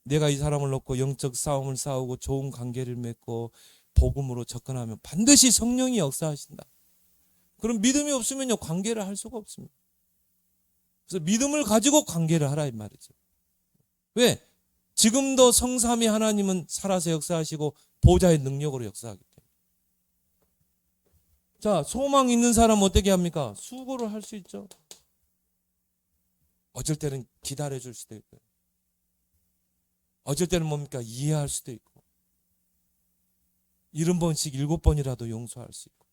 내가 이 사람을 놓고 영적 싸움을 싸우고 좋은 관계를 맺고 복음으로 접근하면 반드시 성령이 역사하신다. 그럼 믿음이 없으면요, 관계를 할 수가 없습니다. 그래서 믿음을 가지고 관계를 하라 이 말이죠. 왜? 지금도 성삼위 하나님은 살아서 역사하시고 보좌의 능력으로 역사하기 때문에. 자, 소망 있는 사람은 어떻게 합니까? 수고를 할 수 있죠. 어쩔 때는 기다려줄 수도 있고요. 어쩔 때는 뭡니까? 이해할 수도 있고. 70번씩 7번이라도 용서할 수 있고.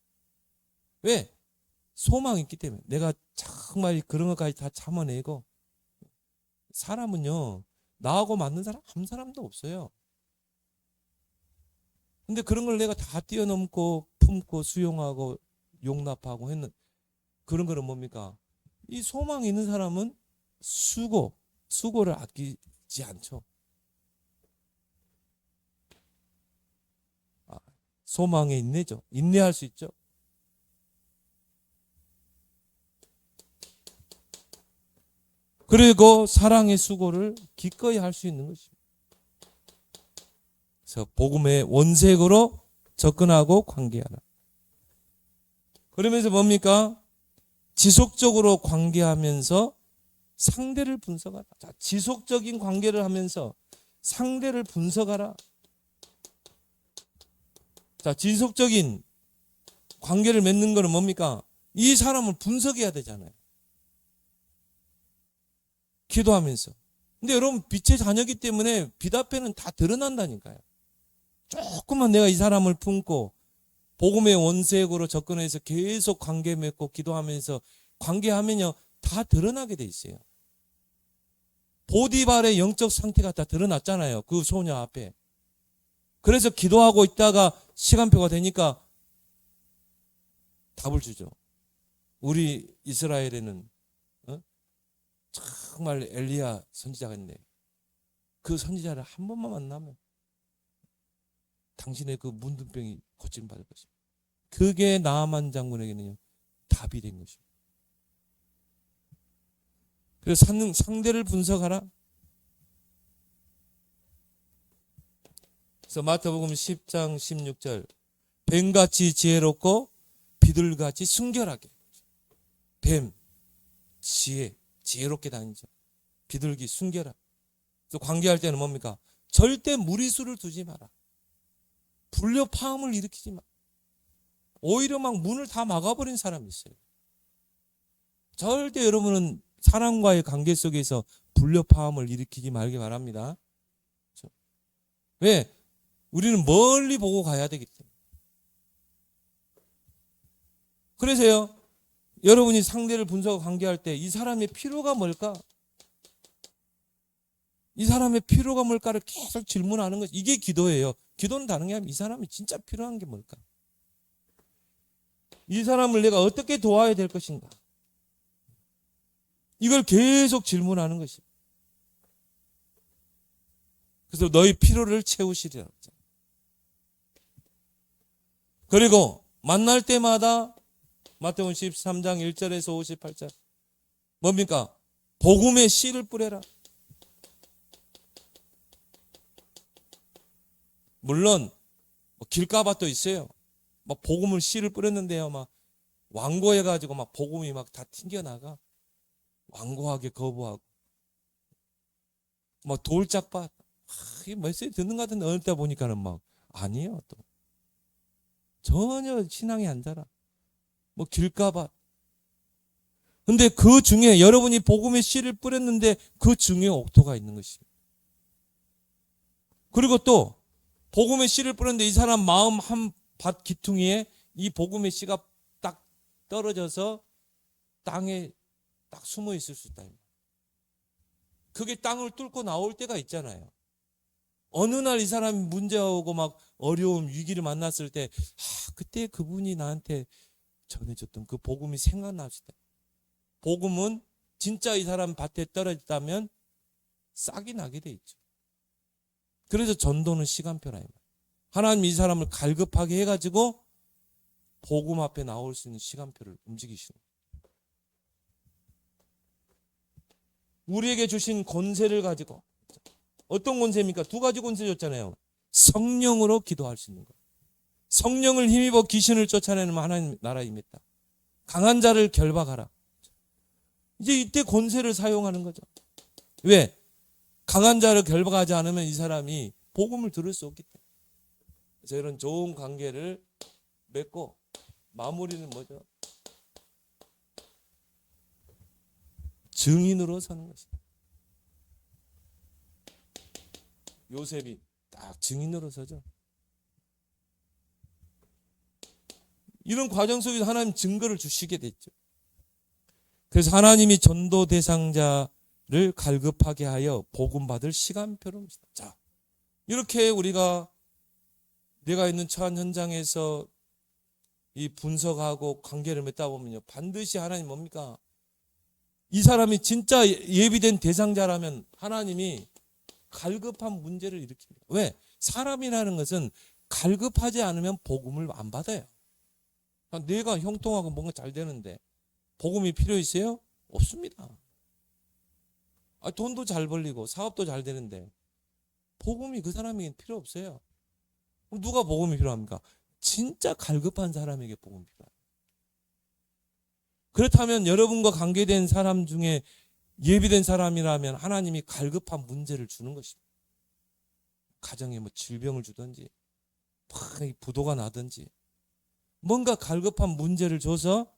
왜? 소망이 있기 때문에. 내가 정말 그런 것까지 다 참아내고. 사람은요, 나하고 맞는 사람 한 사람도 없어요. 근데 그런 걸 내가 다 뛰어넘고 품고 수용하고 용납하고 했는 그런 거는 뭡니까? 이 소망이 있는 사람은 수고를 아끼지 않죠. 소망에 인내죠. 인내할 수 있죠. 그리고 사랑의 수고를 기꺼이 할 수 있는 것입니다. 그래서 복음의 원색으로 접근하고 관계하라. 그러면서 뭡니까? 지속적으로 관계하면서 상대를 분석하라. 자, 지속적인 관계를 하면서 상대를 분석하라. 자, 지속적인 관계를 맺는 것은 뭡니까? 이 사람을 분석해야 되잖아요. 기도하면서. 근데 여러분, 빛의 자녀이기 때문에 빛 앞에는 다 드러난다니까요. 조금만 내가 이 사람을 품고 복음의 원색으로 접근해서 계속 관계 맺고 기도하면서 관계하면요, 다 드러나게 돼 있어요. 보디발의 영적 상태가 다 드러났잖아요. 그 소녀 앞에. 그래서 기도하고 있다가 시간표가 되니까 답을 주죠. 우리 이스라엘에는 정말 엘리야 선지자가 있네. 그 선지자를 한 번만 만나면 당신의 그 문둥병이 고침받을 것입니다. 그게 나아만 장군에게는요, 답이 된 것입니다. 그래서 상대를 분석하라. 그래서 마태복음 10장 16절, 뱀같이 지혜롭고 비둘같이 순결하게. 뱀, 지혜롭게 다니죠. 비둘기, 순결하게. 그래서 관계할 때는 뭡니까? 절대 무리수를 두지 마라. 불협화음을 일으키지 마. 오히려 막 문을 다 막아버린 사람이 있어요. 절대 여러분은 사람과의 관계 속에서 불협화음을 일으키지 말기 바랍니다. 그렇죠? 왜? 우리는 멀리 보고 가야 되기 때문에. 그래서요, 여러분이 상대를 분석하고 관계할 때 이 사람의 필요가 뭘까? 이 사람의 필요가 뭘까를 계속 질문하는 것, 이게 기도예요. 기도는 다른 게 아니라 이 사람이 진짜 필요한 게 뭘까? 이 사람을 내가 어떻게 도와야 될 것인가? 이걸 계속 질문하는 것입니다. 그래서 너희 필요를 채우시리라. 그리고 만날 때마다 마태복음 13장 1절에서 58절 뭡니까? 복음의 씨를 뿌려라. 물론 길가밭도 있어요. 막 복음을 씨를 뿌렸는데요, 막 완고해가지고 막 복음이 막 다 튕겨나가. 완고하게 거부하고. 막 돌짝밭, 이 메시지 듣는 것 같은데 어느 때 보니까는 막 아니에요. 또 전혀 신앙이 안 자라. 뭐 길가봐. 근데 그 중에 여러분이 복음의 씨를 뿌렸는데 그 중에 옥토가 있는 것입니다. 그리고 또 복음의 씨를 뿌렸는데 이 사람 마음 한 밭 기퉁이에 이 복음의 씨가 딱 떨어져서 땅에 딱 숨어 있을 수 있다. 그게 땅을 뚫고 나올 때가 있잖아요. 어느 날 이 사람이 문제가 막 어려움, 위기를 만났을 때 그때 그분이 나한테 전해줬던 그 복음이 생각났을 때, 복음은 진짜 이 사람 밭에 떨어졌다면 싹이 나게 돼 있죠. 그래서 전도는 시간표라. 하나님 이 사람을 갈급하게 해가지고 복음 앞에 나올 수 있는 시간표를 움직이시는 거예요. 우리에게 주신 권세를 가지고, 어떤 권세입니까? 두 가지 권세 줬잖아요. 성령으로 기도할 수 있는 것. 성령을 힘입어 귀신을 쫓아내는 하나님 나라에 임했다. 강한 자를 결박하라. 이제 이때 권세를 사용하는 거죠. 왜? 강한 자를 결박하지 않으면 이 사람이 복음을 들을 수 없기 때문에. 그래서 이런 좋은 관계를 맺고 마무리는 뭐죠? 증인으로 서는 것이다. 요셉이 딱 증인으로 서죠. 이런 과정 속에서 하나님 증거를 주시게 됐죠. 그래서 하나님이 전도 대상자를 갈급하게 하여 복음 받을 시간표를. 자, 이렇게 우리가 내가 있는 처한 현장에서 이 분석하고 관계를 맺다 보면요, 반드시 하나님 뭡니까? 이 사람이 진짜 예비된 대상자라면 하나님이 갈급한 문제를 일으킵니다. 왜? 사람이라는 것은 갈급하지 않으면 복음을 안 받아요. 내가 형통하고 뭔가 잘 되는데 복음이 필요 있어요? 없습니다. 돈도 잘 벌리고 사업도 잘 되는데 복음이 그 사람에게 필요 없어요. 그럼 누가 복음이 필요합니까? 진짜 갈급한 사람에게 복음이 필요합니다. 그렇다면 여러분과 관계된 사람 중에 예비된 사람이라면 하나님이 갈급한 문제를 주는 것입니다. 가정에 뭐 질병을 주든지 부도가 나든지 뭔가 갈급한 문제를 줘서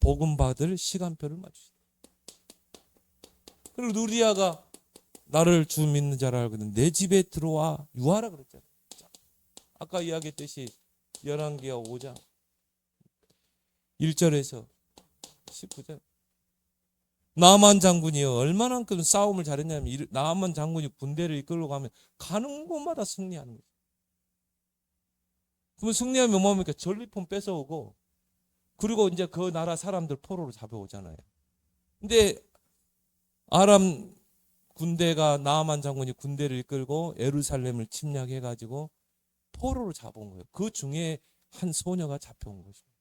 복음 받을 시간표를 맞추시다. 그리고 누리아가 나를 주 믿는 자라 알거든 내 집에 들어와 유하라 그랬잖아요. 아까 이야기했듯이 열왕기하 5장 1절에서 19절. 나만 장군이요 얼마만큼 싸움을 잘했냐면 나만 장군이 군대를 이끌고 가는 곳마다 승리하는 거죠. 그러면 승리하면 뭐합니까? 전리품 뺏어오고 그리고 이제 그 나라 사람들 포로로 잡아오잖아요. 근데 아람 군대가 나아만 장군이 군대를 이끌고 예루살렘을 침략해가지고 포로로 잡아온 거예요. 그 중에 한 소녀가 잡혀온 것입니다.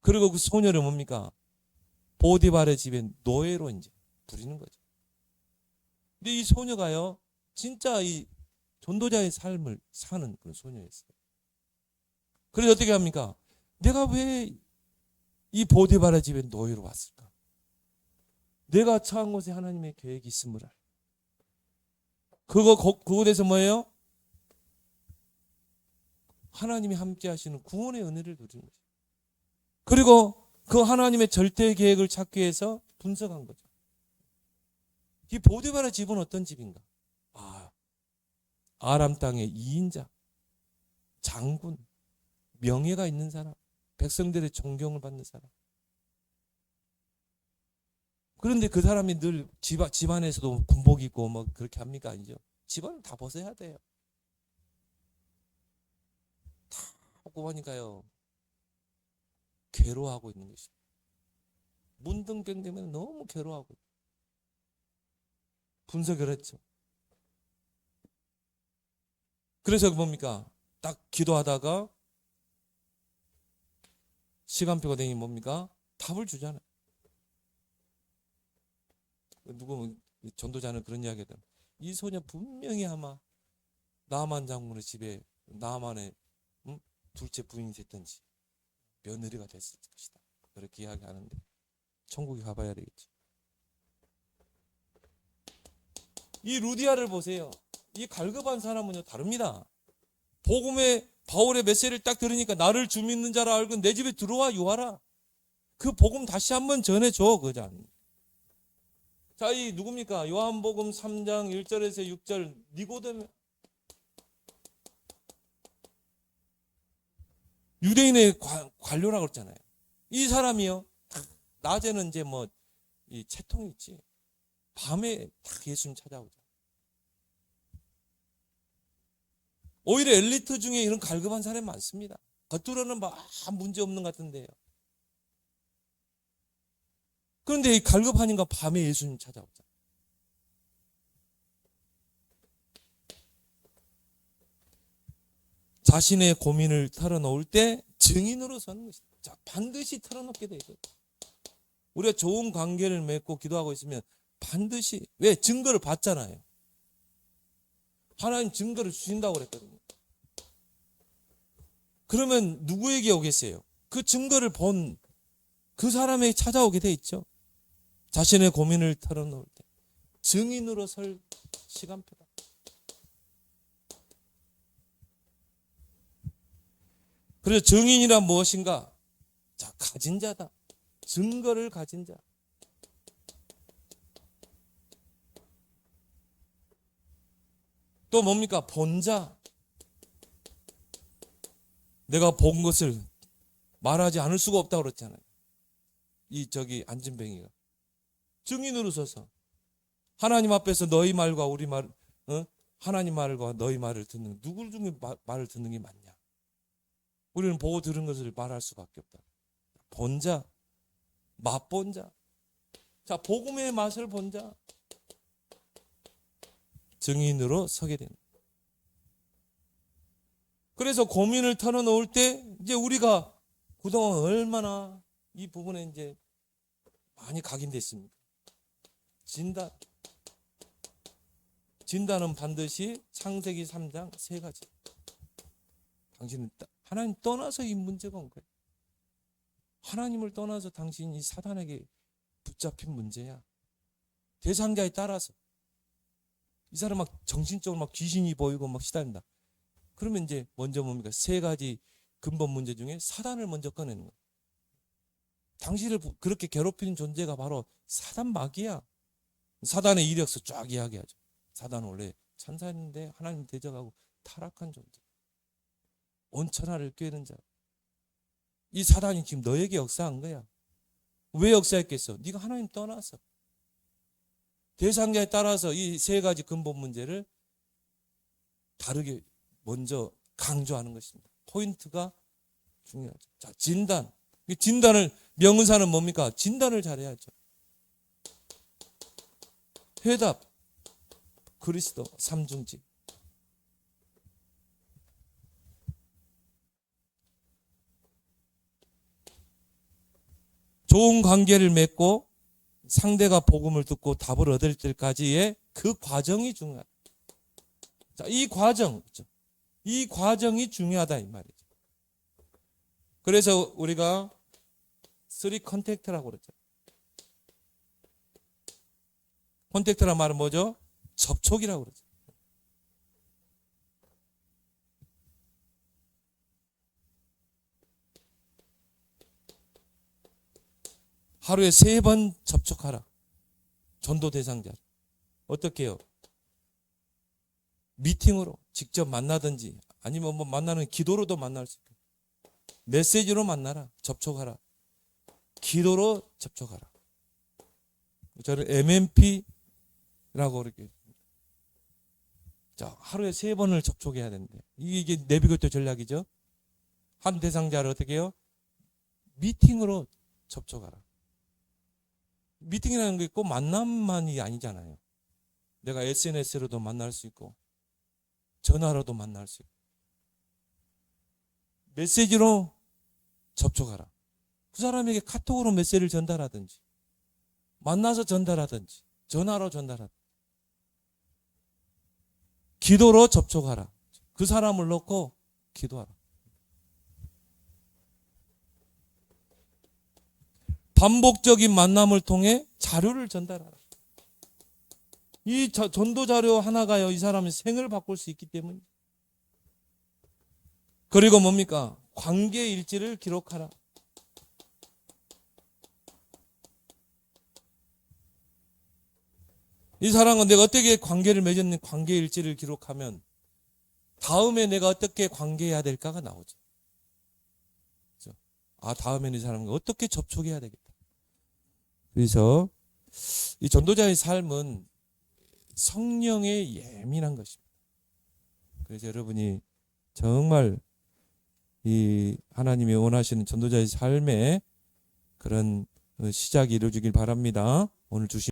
그리고 그 소녀를 뭡니까? 보디발의 집에 노예로 이제 부리는 거죠. 근데 이 소녀가요, 진짜 이 전도자의 삶을 사는 그런 소녀였어요. 그래서 어떻게 합니까? 내가 왜 이 보디발의 집에 노예로 왔을까? 내가 처한 곳에 하나님의 계획이 있음을 알. 그곳에서 뭐예요? 하나님이 함께 하시는 구원의 은혜를 누리는 거죠. 그리고 그 하나님의 절대 계획을 찾기 위해서 분석한 거죠. 이 보디발의 집은 어떤 집인가? 아람 땅의 2인자, 장군, 명예가 있는 사람, 백성들의 존경을 받는 사람. 그런데 그 사람이 늘 집안에서도 군복 입고 뭐 그렇게 합니까? 아니죠. 집안을 다 벗어야 돼요. 다 벗고 보니까요, 괴로워하고 있는 것입니다. 문둥병 때문에 너무 괴로워하고 분석을 했죠. 그래서 뭡니까? 딱 기도하다가 시간표가 되니 뭡니까? 답을 주잖아요. 누구 전도자는 그런 이야기 하더라고요. 이 소녀 분명히 아마 나만 장군의 집에 나만의 둘째 부인이 됐든지 며느리가 됐을 것이다. 그렇게 이야기하는데 천국에 가봐야 되겠지. 이 루디아를 보세요. 이 갈급한 사람은요 다릅니다. 복음의 바울의 메시지를 딱 들으니까 나를 주 믿는 자라 알고 내 집에 들어와 유하라. 그 복음 다시 한번 전해줘. 그자. 자, 이 누굽니까? 요한복음 3장 1절에서 6절 니고데모, 유대인의 관료라고 그랬잖아요. 이 사람이요 낮에는 이제 뭐 이 채통이 있지, 밤에 딱 예수님 찾아오죠. 오히려 엘리트 중에 이런 갈급한 사람이 많습니다. 겉으로는 막 문제 없는 것 같은데요. 그런데 이 갈급하니까 밤에 예수님 찾아오죠. 자신의 고민을 털어놓을 때 증인으로 서는 것이다. 자, 반드시 털어놓게 돼 있거든요. 우리가 좋은 관계를 맺고 기도하고 있으면 반드시, 왜? 증거를 봤잖아요. 하나님 증거를 주신다고 그랬거든요. 그러면 누구에게 오겠어요? 그 증거를 본 그 사람에게 찾아오게 돼 있죠. 자신의 고민을 털어놓을 때 증인으로 설 시간표다. 그래서 증인이란 무엇인가? 자, 가진 자다. 증거를 가진 자. 또 뭡니까? 본 자. 내가 본 것을 말하지 않을 수가 없다고 그랬잖아요. 안진뱅이가 증인으로 서서 하나님 앞에서 너희 말과 우리 말, 하나님 말과 너희 말을 듣는, 누굴 중에 말을 듣는 게 맞냐? 우리는 보고 들은 것을 말할 수밖에 없다. 본 자, 맛본 자. 자, 복음의 맛을 본 자. 증인으로 서게 됩니다. 그래서 고민을 털어놓을 때 이제 우리가 그동안 얼마나 이 부분에 이제 많이 각인됐습니까? 진단. 진단은 반드시 창세기 3장 3가지. 당신은 하나님 떠나서 이 문제가 온 거예요. 하나님을 떠나서 당신이 사단에게 붙잡힌 문제야. 대상자에 따라서 이 사람 막 정신적으로 막 귀신이 보이고 막 시달린다. 그러면 이제 먼저 뭡니까? 3가지 근본 문제 중에 사단을 먼저 꺼내는 거예요. 당신을 그렇게 괴롭히는 존재가 바로 사단 마귀야. 사단의 이력서 쫙 이야기하죠. 사단은 원래 천사였는데 하나님 대적하고 타락한 존재. 온 천하를 꿰는 자. 이 사단이 지금 너에게 역사한 거야. 왜 역사했겠어? 네가 하나님 떠나서. 대상자에 따라서 이 3가지 근본 문제를 다르게 먼저 강조하는 것입니다. 포인트가 중요하죠. 자, 진단. 진단을, 명의사는 뭡니까? 진단을 잘해야죠. 회답. 그리스도 삼중직. 좋은 관계를 맺고 상대가 복음을 듣고 답을 얻을 때까지의 그 과정이 중요하다. 자, 이 과정, 이 과정이 중요하다 이 말이죠. 그래서 우리가 3 컨택트라고 그러죠. 컨택트란 말은 뭐죠? 접촉이라고 그러죠. 하루에 3번 접촉하라. 전도 대상자. 어떻게 해요? 미팅으로 직접 만나든지 아니면 뭐 만나는 기도로도 만날 수 있고 메시지로 만나라. 접촉하라. 기도로 접촉하라. 저는 MMP라고 그렇게. 자, 하루에 3번을 접촉해야 되는데 이게 내비게이터 전략이죠. 한 대상자를 어떻게 해요? 미팅으로 접촉하라. 미팅이라는 게 꼭 만남만이 아니잖아요. 내가 SNS로도 만날 수 있고 전화로도 만날 수 있고 메시지로 접촉하라. 그 사람에게 카톡으로 메시지를 전달하든지 만나서 전달하든지 전화로 전달하든지 기도로 접촉하라. 그 사람을 놓고 기도하라. 반복적인 만남을 통해 자료를 전달하라. 이 전도 자료 하나가요, 이 사람의 생을 바꿀 수 있기 때문에. 그리고 뭡니까? 관계 일지를 기록하라. 이 사람과 내가 어떻게 관계를 맺었는지 관계 일지를 기록하면 다음에 내가 어떻게 관계해야 될까가 나오죠. 그렇죠? 아, 다음에는 이 사람과 어떻게 접촉해야 되겠다. 그래서 이 전도자의 삶은 성령에 예민한 것입니다. 그래서 여러분이 정말 이 하나님이 원하시는 전도자의 삶의 그런 시작이 이루어지길 바랍니다. 오늘 주신